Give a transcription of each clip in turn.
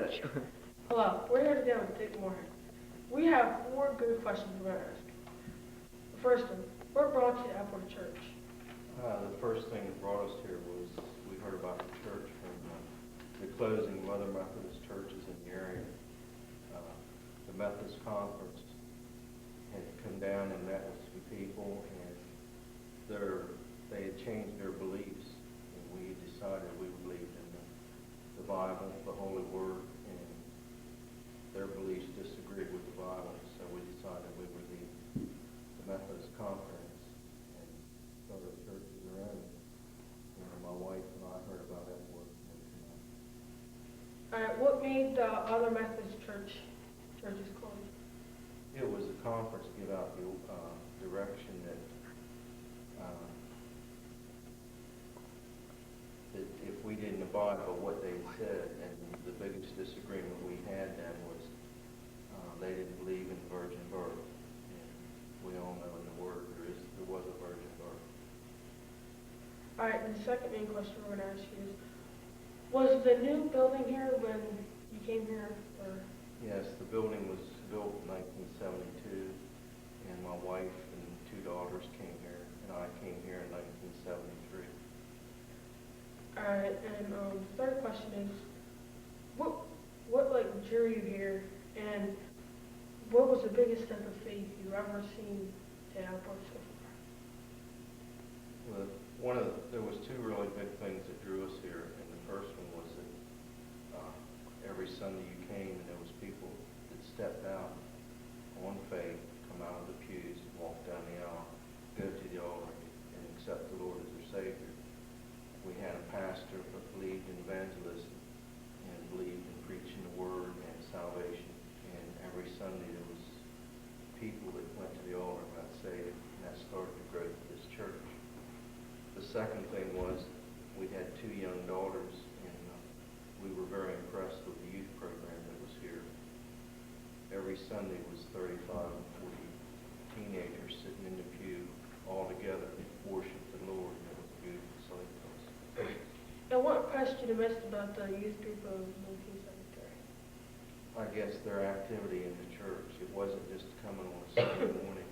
Church. Hello, we're here today with Dick Moorehead. We have 4 good questions we're going to ask. The first one, what brought you to Epworth Church? The first thing that brought us here was we heard about the church from the closing of other Methodist churches in the area. The Methodist Conference had come down and met with some people, and they had changed their beliefs, and we decided we believed in the Bible, the Holy Word, and their beliefs disagreed with the Bible, so we decided we would leave the Methodist Conference and start a church of our own. My wife and I heard about Epworth. All right, what made the other Methodist churches close? It was a conference give out the direction that if we didn't abide by what they said, and the biggest disagreement we had then was they didn't believe in virgin birth. And we all know in the Word there was a virgin birth. All right, and the second main question we're going to ask you is, was the new building here when you came here? Or? Yes, the building was built in 1972, and my wife and 2 daughters came here, and I came here in 1973. All right, and the third question is, what drew you here, and what was the biggest step of faith you've ever seen to Epworth so far? Well, there was 2 really big things that drew us here, and the first one was that every Sunday you came, and there was people that stepped out on faith, come out of the pews, walk down the aisle, go to the altar, and accept the Lord as their Savior. We had a pastor that believed in evangelism and believed in preaching the Word and salvation. And every Sunday there was people that went to the altar and got saved, and that started to grow to this church. The second thing was we had 2 young daughters, and we were very impressed with the youth program that was here. Every Sunday was 35 and 40 teenagers sitting in the pew all together, worshiped the Lord, and it was a beautiful sight to us. And what impressed you the most about the youth group of 1973? I guess their activity in the church. It wasn't just coming on a Sunday morning.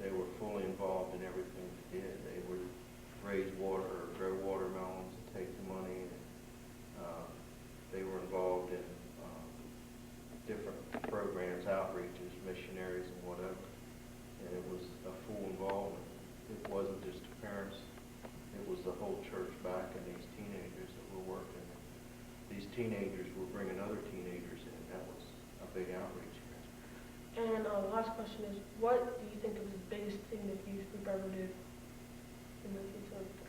They were fully involved in everything they did. They would raise water or grow watermelons and take the money. They were involved in different programs, outreaches, missionaries, and whatever. And it was a full involvement. It wasn't just the parents. It was the whole church back and these teenagers that were working. These teenagers were bringing other teenagers in. That was a big outreach. And the last question is, what do you think was the biggest thing that the youth group ever did in 1973?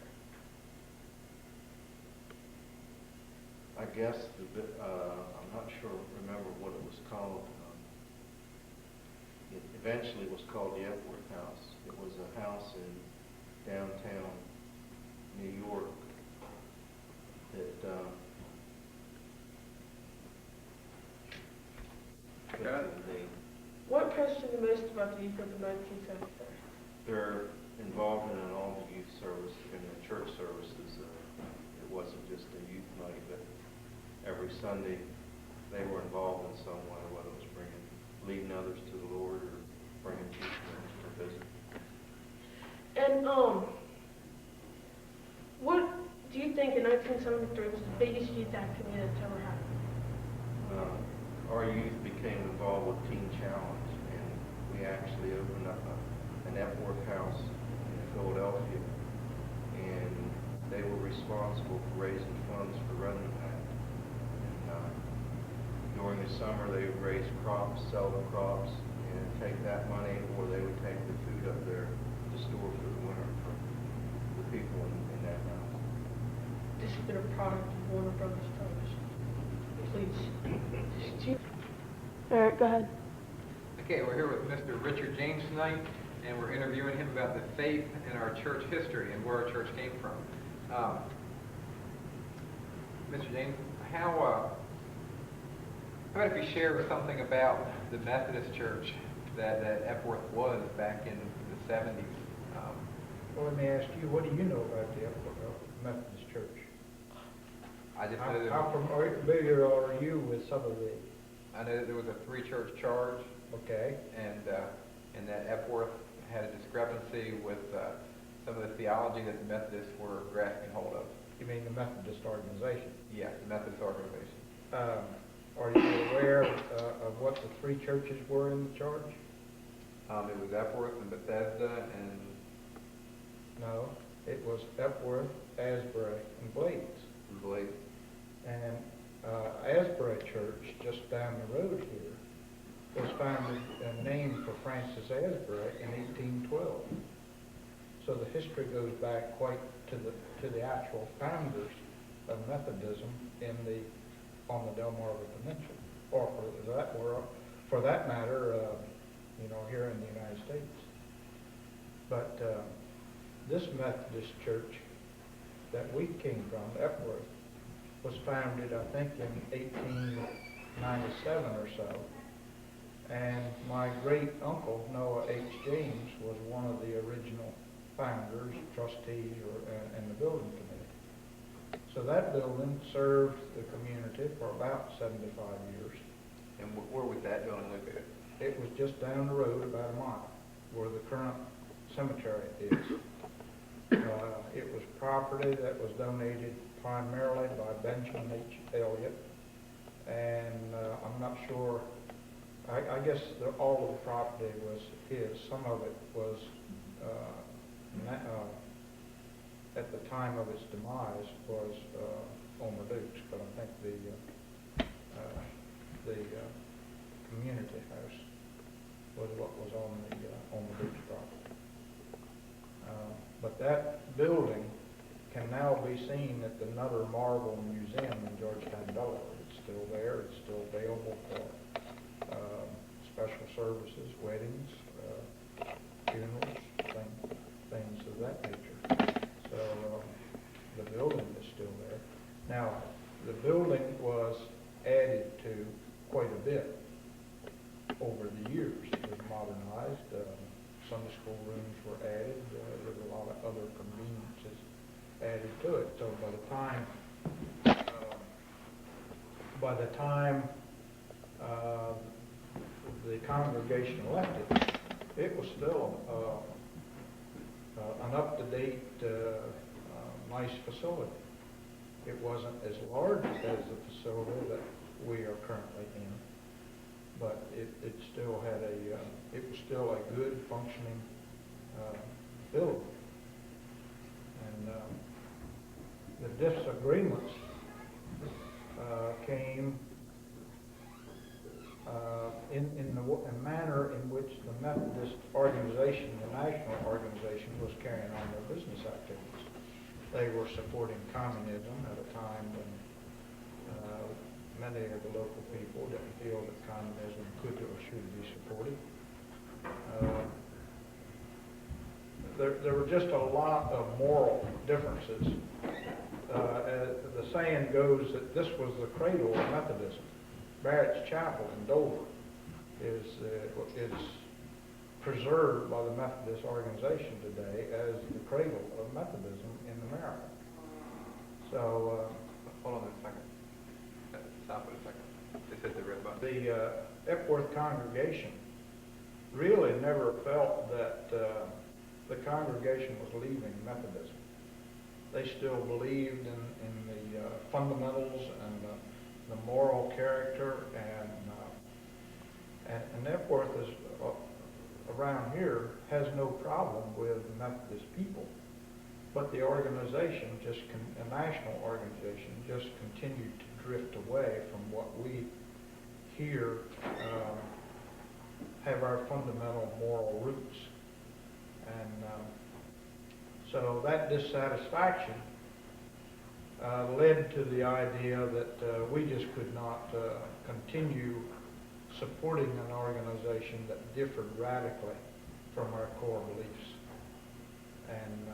I guess I'm not sure. Remember what it was called. It eventually was called the Epworth House. It was a house in downtown New York that What impressed you the most about the youth group in 1973? Their involvement in all the youth service and the church services. It wasn't just a youth night, but every Sunday they were involved in some way, whether it was leading others to the Lord or bringing people in to visit. And what do you think in 1973 was the biggest youth activity that's ever happened? Our youth became involved with Teen Challenge, and we actually opened up an Epworth House in Philadelphia, and they were responsible for raising funds for running that. And during the summer, they would raise crops, sell the crops, and take that money, or they would take the food up there to store for the winter for the people in that house. This has been a product of Warner Brothers Television. Please. All right, go ahead. Okay, we're here with Mr. Richard James tonight, and we're interviewing him about the faith in our church history and where our church came from. Mr. James, how about if you share something about the Methodist church that Epworth was back in the 70s? Well, let me ask you, what do you know about the Epworth Methodist Church? I just know that, How familiar are you with some of the, I know that there was a three-church charge, okay? and that Epworth had a discrepancy with some of the theology that the Methodists were grasping hold of. You mean the Methodist organization? Yes, the Methodist organization. Are you aware of what the three churches were in the charge? It was Epworth and Bethesda and No, it was Epworth, Asbury, and Blades. Blake. And Asbury Church, just down the road here, was founded and named for Francis Asbury in 1812. So the history goes back quite to the actual founders of Methodism on the Delmarva Peninsula, or for that matter, here in the United States. But this Methodist church that we came from, Epworth, was founded, I think, in 1897 or so. And my great uncle, Noah H. James, was one of the original founders, trustees, and the building committee. So that building served the community for about 75 years. And where was that building located? It was just down the road about a mile, where the current cemetery is. It was property that was donated primarily by Benjamin H. Elliott, and I'm not sure, I guess all of the property was his. Some of it was, at the time of its demise, was Omer Duke's, but I think the community house was what was on the Omer Duke's property. But that building can now be seen at the Nutter Marble Museum in Georgetown, Delaware. It's still there. It's still available for special services, weddings, funerals, things of that nature. So the building is still there. Now, the building was added to quite a bit over the years. It was modernized. Sunday school rooms were added. There were a lot of other conveniences added to it. So by the time the congregation left it was still an up-to-date, nice facility. It wasn't as large as the facility that we are currently in, but it still had it was still a good functioning building. And the disagreements came in the manner in which the Methodist organization, the national organization, was carrying on their business activities. They were supporting communism at a time when many of the local people didn't feel that communism could or should be supported. There were just a lot of moral differences. The saying goes that this was the cradle of Methodism. Barrett's Chapel in Dover is preserved by the Methodist organization today as the cradle of Methodism in America. So, Hold on a second. Stop it a second. Just hit the red button. the Epworth congregation really never felt that the congregation was leaving Methodism. They still believed in the fundamentals and the moral character, and Epworth is around here has no problem with Methodist people, but the organization, a national organization, just continued to drift away from what we here have our fundamental moral roots. And so that dissatisfaction led to the idea that we just could not continue supporting an organization that differed radically from our core beliefs. And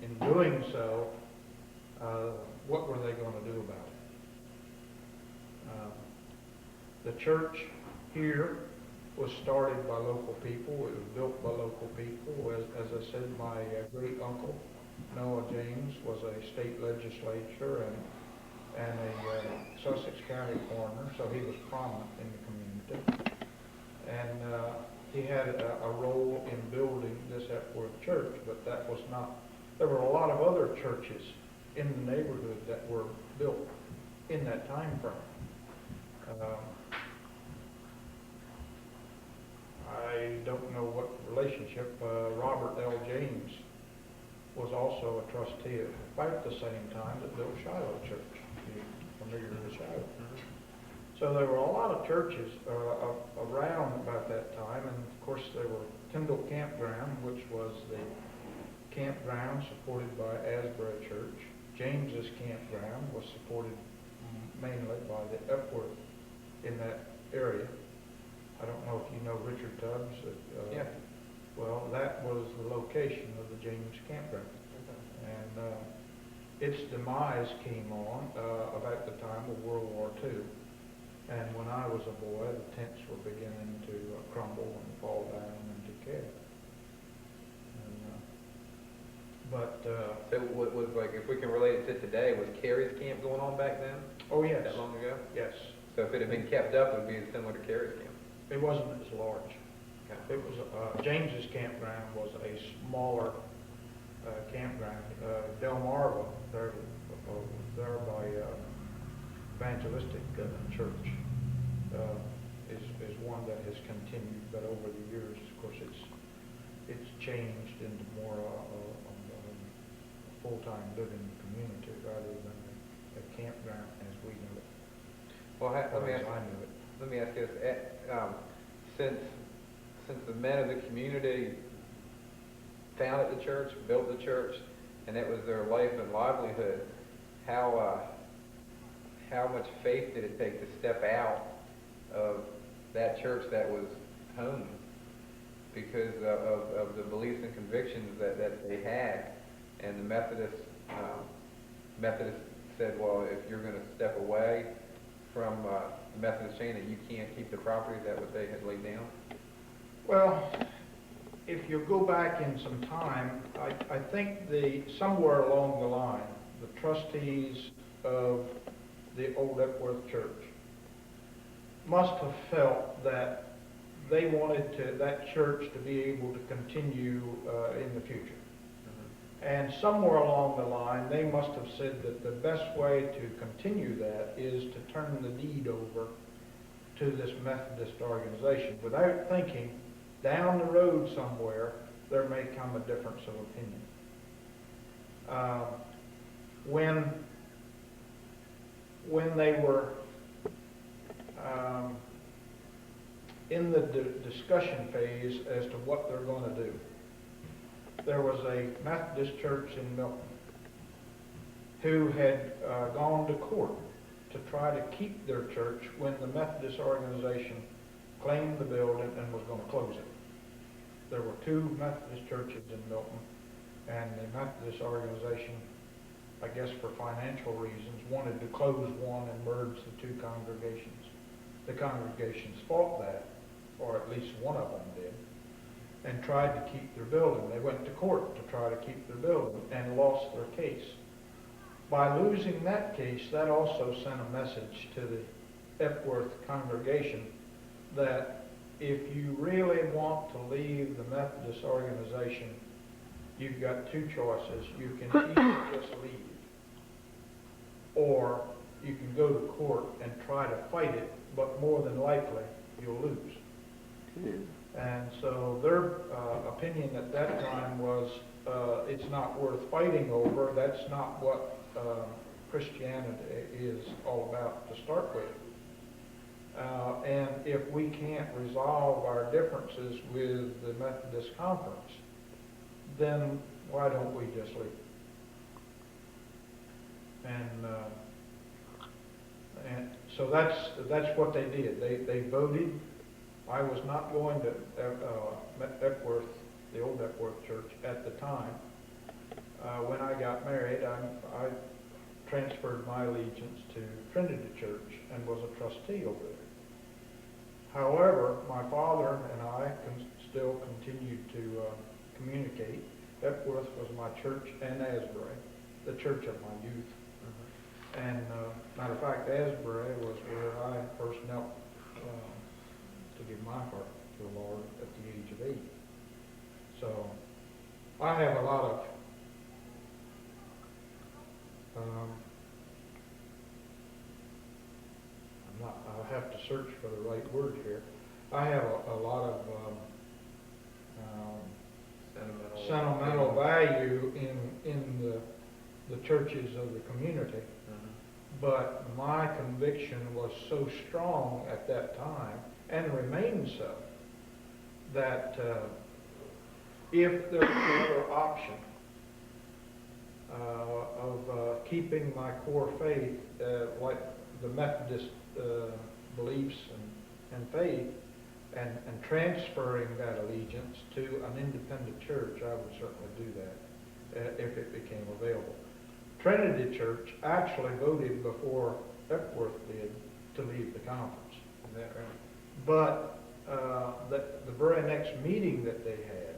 in doing so, what were they going to do about it? The church here was started by local people. It was built by local people. As I said, my great uncle Noah James was a state legislature and a Sussex County coroner, so he was prominent in the community. And he had a role in building this Epworth church, but that was not, there were a lot of other churches in the neighborhood that were built in that time frame. I don't know what relationship. Robert L. James was also a trustee at about the same time that built Shiloh Church. You're familiar with Shiloh? So there were a lot of churches around about that time, and of course there were Tyndall Campground, which was the campground supported by Asbury Church. James's Campground was supported mainly by the Epworth in that area. I don't know if you know Richard Tubbs. Yeah. Well, that was the location of the James Campground. And its demise came on about the time of World War II. And when I was a boy, the tents were beginning to crumble and fall down and decay. So what was, like, if we can relate it to today, was Carey's camp going on back then? Oh, yes. That long ago? Yes. So if it had been kept up, it would be similar to Carey's camp? It wasn't as large. Okay. It was, James's Campground was a smaller campground. Delmarva, there by Evangelistic Church, is one that has continued, but over the years, of course, it's changed into more a full-time living community rather than a campground as we know it. Well, Or as I knew it. let me ask you this. Since the men of the community founded the church, built the church, and it was their life and livelihood, how much faith did it take to step out of that church that was home because of the beliefs and convictions that they had? And the Methodists said, well, if you're going to step away from the Methodist chain, that you can't keep the property, that what they had laid down? Well, if you go back in some time, I think somewhere along the line, the trustees of the old Epworth Church must have felt that they wanted that church to be able to continue in the future. And somewhere along the line, they must have said that the best way to continue that is to turn the deed over to this Methodist organization without thinking down the road somewhere there may come a difference of opinion. When they were in the discussion phase as to what they're going to do, there was a Methodist church in Milton who had gone to court to try to keep their church when the Methodist organization claimed the building and was going to close it. There were two Methodist churches in Milton, and the Methodist organization, I guess for financial reasons, wanted to close one and merge the two congregations. The congregations fought that, or at least one of them did, and tried to keep their building. They went to court to try to keep their building and lost their case. By losing that case, that also sent a message to the Epworth congregation that if you really want to leave the Methodist organization, you've got two choices. You can either just leave, or you can go to court and try to fight it, but more than likely, you'll lose. And so their opinion at that time was, it's not worth fighting over. That's not what Christianity is all about to start with. And if we can't resolve our differences with the Methodist Conference, then why don't we just leave? And so that's what they did. They voted. I was not going to Epworth, the old Epworth Church, at the time. When I got married, I transferred my allegiance to Trinity Church and was a trustee over there. However, my father and I still continued to communicate, Epworth was my church, and Asbury, the church of my youth. And matter of fact, Asbury was where I first knelt to give my heart to the Lord at the age of 8. So I have a lot of I'll have to search for the right word here. I have a lot of sentimental value in the churches of the community. But my conviction was so strong at that time, and remains so, that if there was another option of keeping my core faith, like the Methodist beliefs and faith, and transferring that allegiance to an independent church, I would certainly do that if it became available. Trinity Church actually voted before Epworth did to leave the conference. Is that right? But the very next meeting that they had,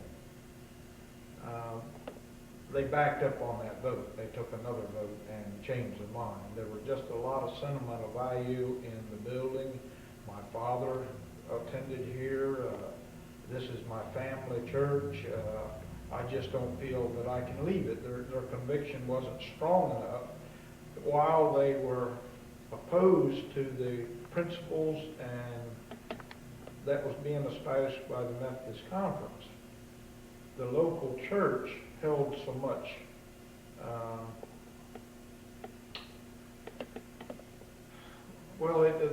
they backed up on that vote. They took another vote and changed their mind. There was just a lot of sentimental value in the building. My father attended here. This is my family church. I just don't feel that I can leave it. Their conviction wasn't strong enough. While they were opposed to the principles and that was being established by the Methodist Conference, the local church held so much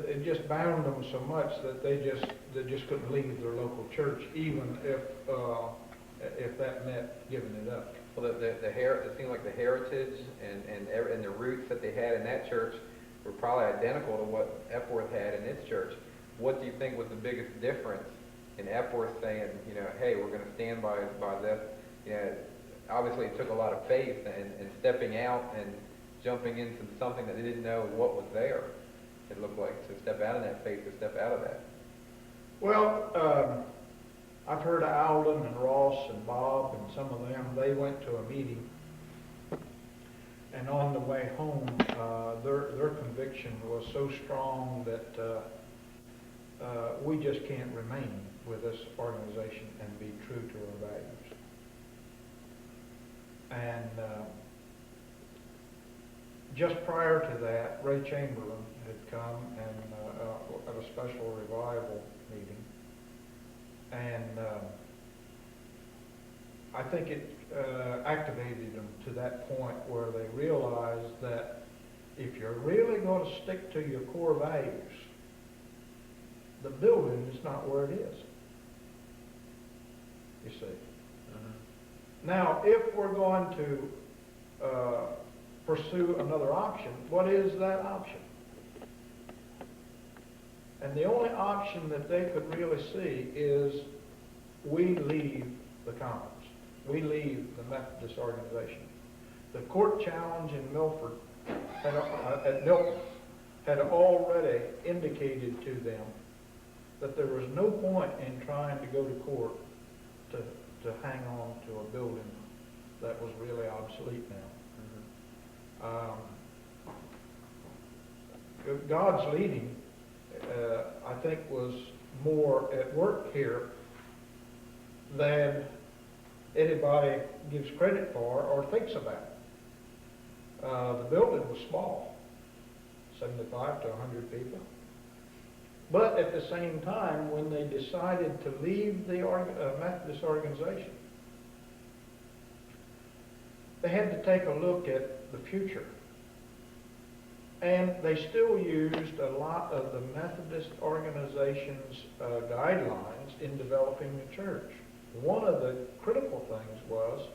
it just bound them so much that they just couldn't leave their local church, even if that meant giving it up. Well, it seemed like the heritage and the roots that they had in that church were probably identical to what Epworth had in its church. What do you think was the biggest difference in Epworth saying, hey, we're going to stand by this? Obviously it took a lot of faith and stepping out and jumping into something that they didn't know what was there. It looked like to step out of that faith, to step out of that. Well, I've heard of Alden and Ross and Bob and some of them. They went to a meeting, and on the way home, their conviction was so strong that we just can't remain with this organization and be true to our values. And just prior to that, Ray Chamberlain had come and at a special revival meeting. And I think it activated them to that point where they realized that if you're really going to stick to your core values, the building is not where it is. You see. Now, if we're going to pursue another option, what is that option? And the only option that they could really see is we leave the conference. We leave the Methodist organization. The court challenge in Milford at Milton had already indicated to them that there was no point in trying to go to court to hang on to a building that was really obsolete now. God's leading, I think, was more at work here than anybody gives credit for or thinks about. The building was small, 75 to 100 people. But at the same time, when they decided to leave the Methodist organization, they had to take a look at the future. And they still used a lot of the Methodist organization's guidelines in developing the church. One of the critical things was,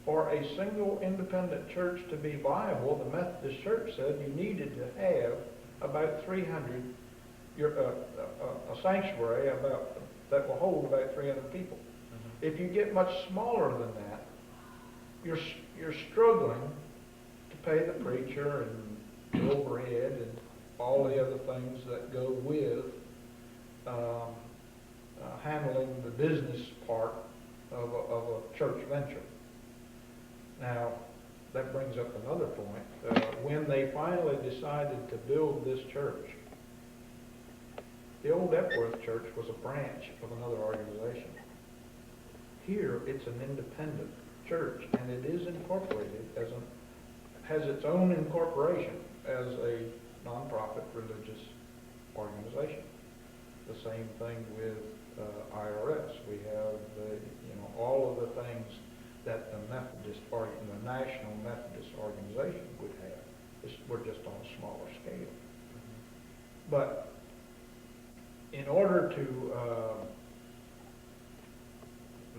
for a single independent church to be viable, the Methodist Church said you needed to have about 300, a sanctuary that will hold about 300 people. If you get much smaller than that, you're struggling to pay the preacher and the overhead and all the other things that go with handling the business part of a church venture. Now, that brings up another point. When they finally decided to build this church, the old Epworth Church was a branch of another organization. Here, it's an independent church, and it is incorporated has its own incorporation as a nonprofit religious organization. The same thing with IRS. We have all of the things that the the National Methodist Organization would have. We're just on a smaller scale. But in order to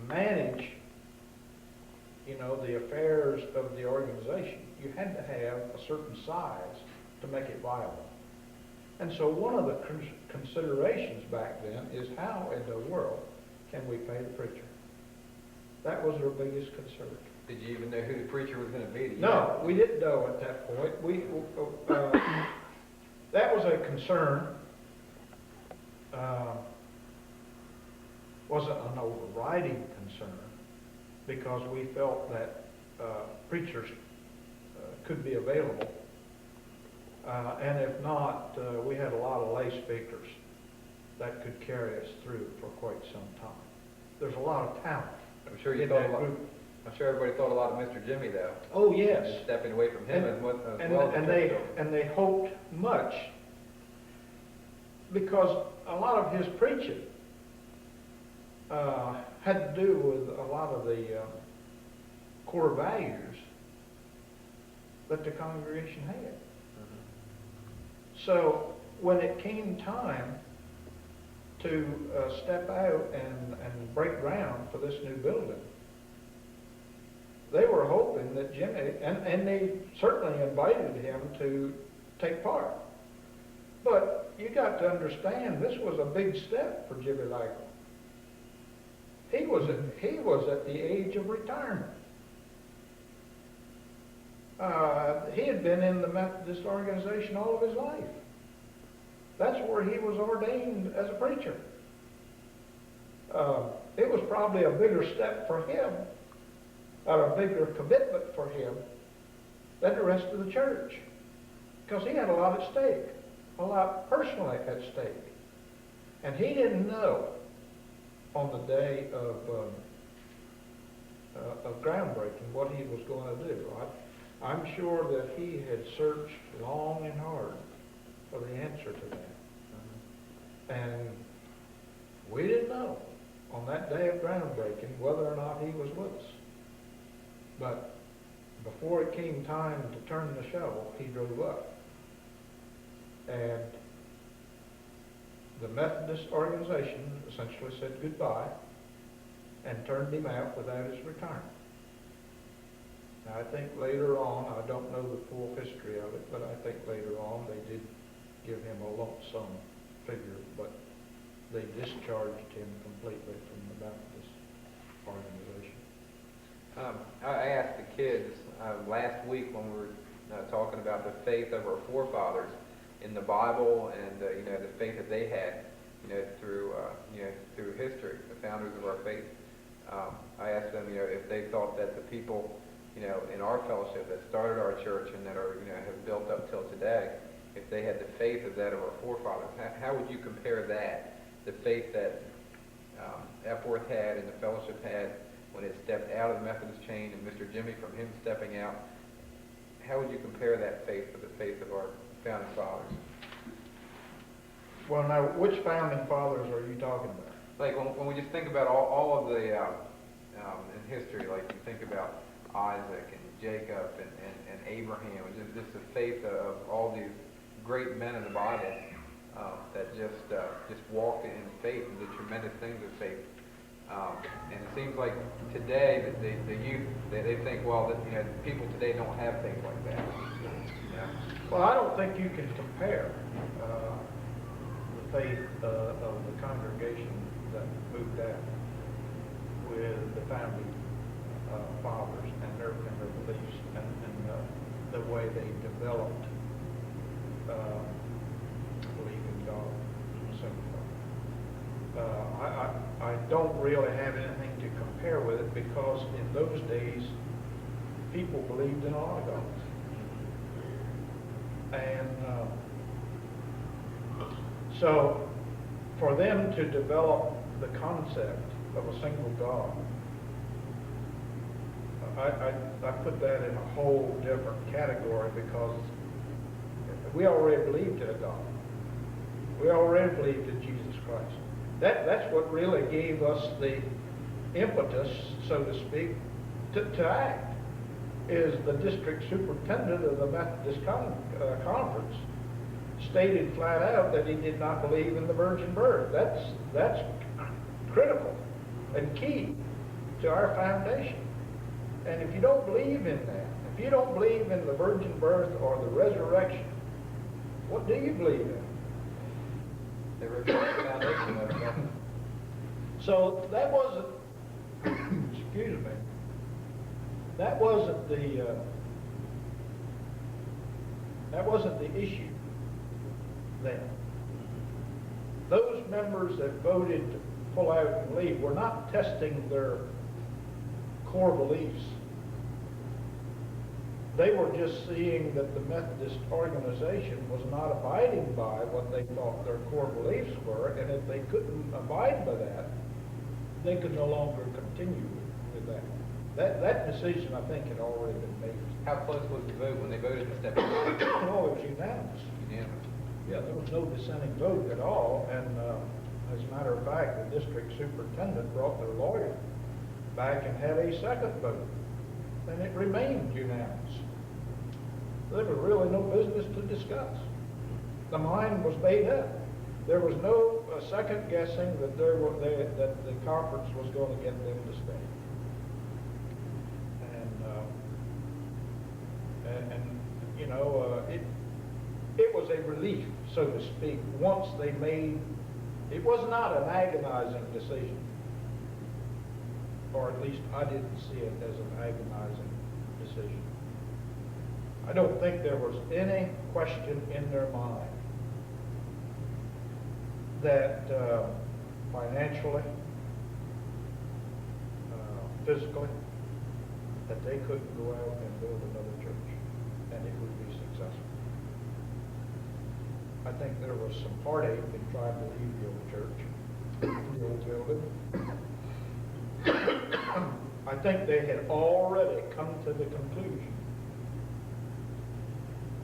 manage, the affairs of the organization, you had to have a certain size to make it viable. And so one of the considerations back then is how in the world can we pay the preacher? That was our biggest concern. Did you even know who the preacher was going to be? No, we didn't know at that point. That was a concern. Wasn't an overriding concern, because we felt that preachers could be available. And if not, we had a lot of lay speakers that could carry us through for quite some time. There's a lot of talent. I'm sure you thought a lot. I'm sure everybody thought a lot of Mr. Jimmy, though. Oh yes. And stepping away from him and they hoped much, because a lot of his preaching had to do with a lot of the core values that the congregation had. So when it came time to step out and break ground for this new building, they were hoping that Jimmy, and they certainly invited him to take part. But you got to understand, this was a big step for Jimmy Lagle. He was at the age of retirement. He had been in the Methodist organization all of his life. That's where he was ordained as a preacher. It was probably a bigger step for him, or a bigger commitment for him, than the rest of the church, because he had a lot at stake, a lot personally at stake. And he didn't know on the day of groundbreaking what he was going to do. I'm sure that he had searched long and hard for the answer to that. And we didn't know on that day of groundbreaking whether or not he was with us. But before it came time to turn the shovel, he drove up. And the Methodist organization essentially said goodbye and turned him out without his retirement. Now, I think later on, I don't know the full history of it, but I think later on they did give him a lump sum figure, but they discharged him completely from the Baptist organization. I asked the kids last week when we were talking about the faith of our forefathers in the Bible, and the faith that they had, through history, the founders of our faith. I asked them, if they thought that the people, in our fellowship that started our church and that are, have built up till today, if they had the faith of that of our forefathers, how would you compare that, the faith that Epworth had and the fellowship had when it stepped out of the Methodist chain, and Mr. Jimmy from him stepping out? How would you compare that faith to the faith of our founding fathers? Well, now, which founding fathers are you talking about? Like when we just think about all of the in history, like you think about Isaac and Jacob and Abraham, and just the faith of all these great men in the Bible that just walked in faith and did tremendous things of faith. And it seems like today that the youth they think, well, that people today don't have things like that. Yeah. Well, I don't think you can compare the faith of the congregation that moved out with the founding fathers and their beliefs and the way they developed believing God and so forth. I don't really have anything to compare with it, because in those days people believed in a lot of gods. And so for them to develop the concept of a single God, I put that in a whole different category, because we already believed in a God. We already believed in Jesus Christ. That's what really gave us the impetus, so to speak, to act, is the district superintendent of the Methodist Conference stated flat out that he did not believe in the virgin birth. That's critical and key to our foundation. And if you don't believe in that, if you don't believe in the virgin birth or the resurrection, what do you believe in? They were the foundation of it. So that wasn't, excuse me, that wasn't the issue then. Those members that voted to pull out and leave were not testing their core beliefs. They were just seeing that the Methodist organization was not abiding by what they thought their core beliefs were, and if they couldn't abide by that, they could no longer continue with that. That decision, I think, had already been made. How close was the vote when they voted to step down? Oh, it was unanimous. Unanimous. Yeah, there was no dissenting vote at all, and as a matter of fact, the district superintendent brought their lawyer back and had a second vote, and it remained unanimous. There was really no business to discuss. The mind was made up. There was no second guessing that that the conference was going to get them to stay. And you know, it was a relief, so to speak, once they made. It was not an agonizing decision, or at least I didn't see it as an agonizing decision. I don't think there was any question in their mind that financially, physically, that they couldn't go out and build another church and it would be successful. I think there was some heartache in trying to leave the old church, the old building. I think they had already come to the conclusion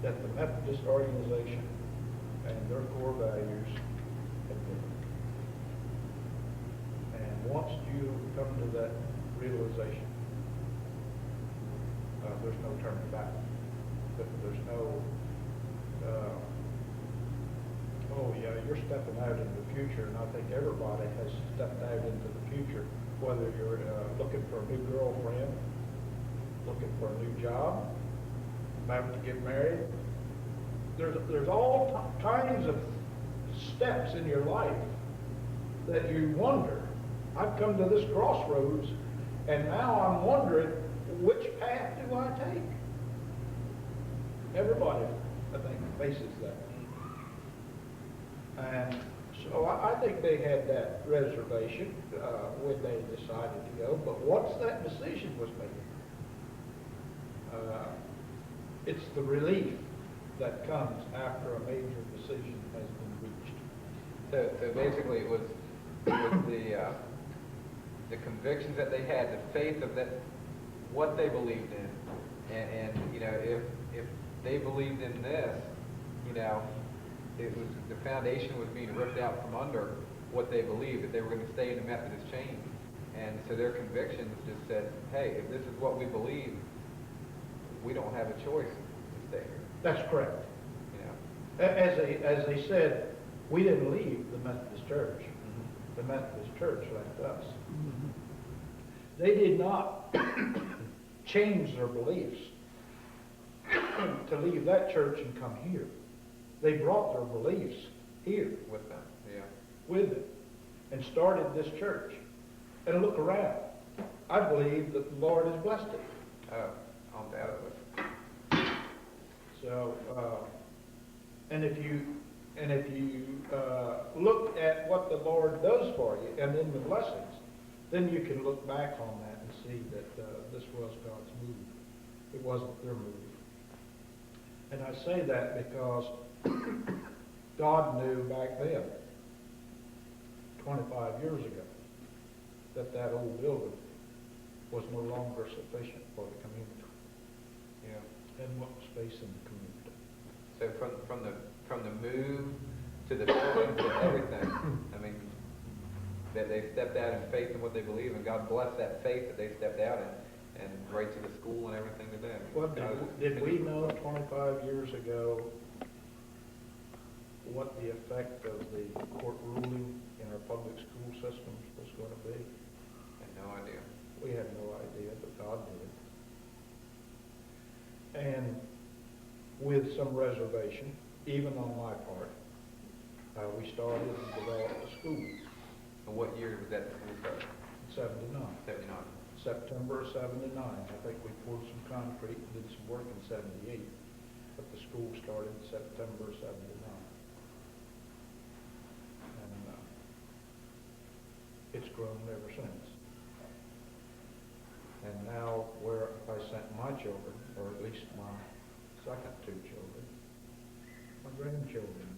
that the Methodist organization and their core values had been. And once you come to that realization, there's no turning back. There's no, oh yeah, you're stepping out into the future, and I think everybody has stepped out into the future, whether you're looking for a new girlfriend, looking for a new job, about to get married. There's all kinds of steps in your life that you wonder. I've come to this crossroads, and now I'm wondering, which path do I take? Everybody, I think, faces that. And so I think they had that reservation when they decided to go. But once that decision was made, it's the relief that comes after a major decision has been reached. So basically, it was the convictions that they had, the faith of that, what they believed in, and you know, if they believed in this, you know, it was the foundation was being ripped out from under what they believed, that they were going to stay in the Methodist chain, and so their convictions just said, hey, if this is what we believe, we don't have a choice to stay here. That's correct. You know, As they said, we didn't leave the Methodist Church. Mm-hmm. The Methodist Church left us. Mm-hmm. They did not change their beliefs to leave that church and come here. They brought their beliefs here with them, yeah, with them, and started this church. And look around. I believe that the Lord has blessed it. Undoubtedly. So, and if you look at what the Lord does for you, and then the blessings, then you can look back on that and see that this was God's move. It wasn't their move. And I say that because God knew back then, 25 years ago, that that old building was no longer sufficient for the community Yeah. and what was facing the community. So from the move to the building to everything, I mean, that they stepped out in faith in what they believe, and God bless that faith that they stepped out in, and right to the school and everything today. Well, did we know 25 years ago what the effect of the court ruling in our public school systems was going to be? I had no idea. We had no idea, but God did. And with some reservation, even on my part, we started and developed a school And what year was that school started? in 79. 79. September of 79. I think we poured some concrete and did some work in 78. But the school started September of 79. And it's grown ever since. And now where I sent my children, or at least my second two children, my grandchildren.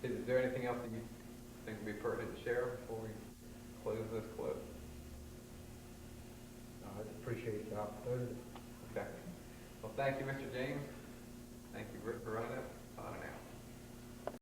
Is there anything else that you think would be pertinent to share before we close this clip? I appreciate the opportunity. Okay. Well, thank you, Mr. James. Thank you, Rick, for running it on an hour.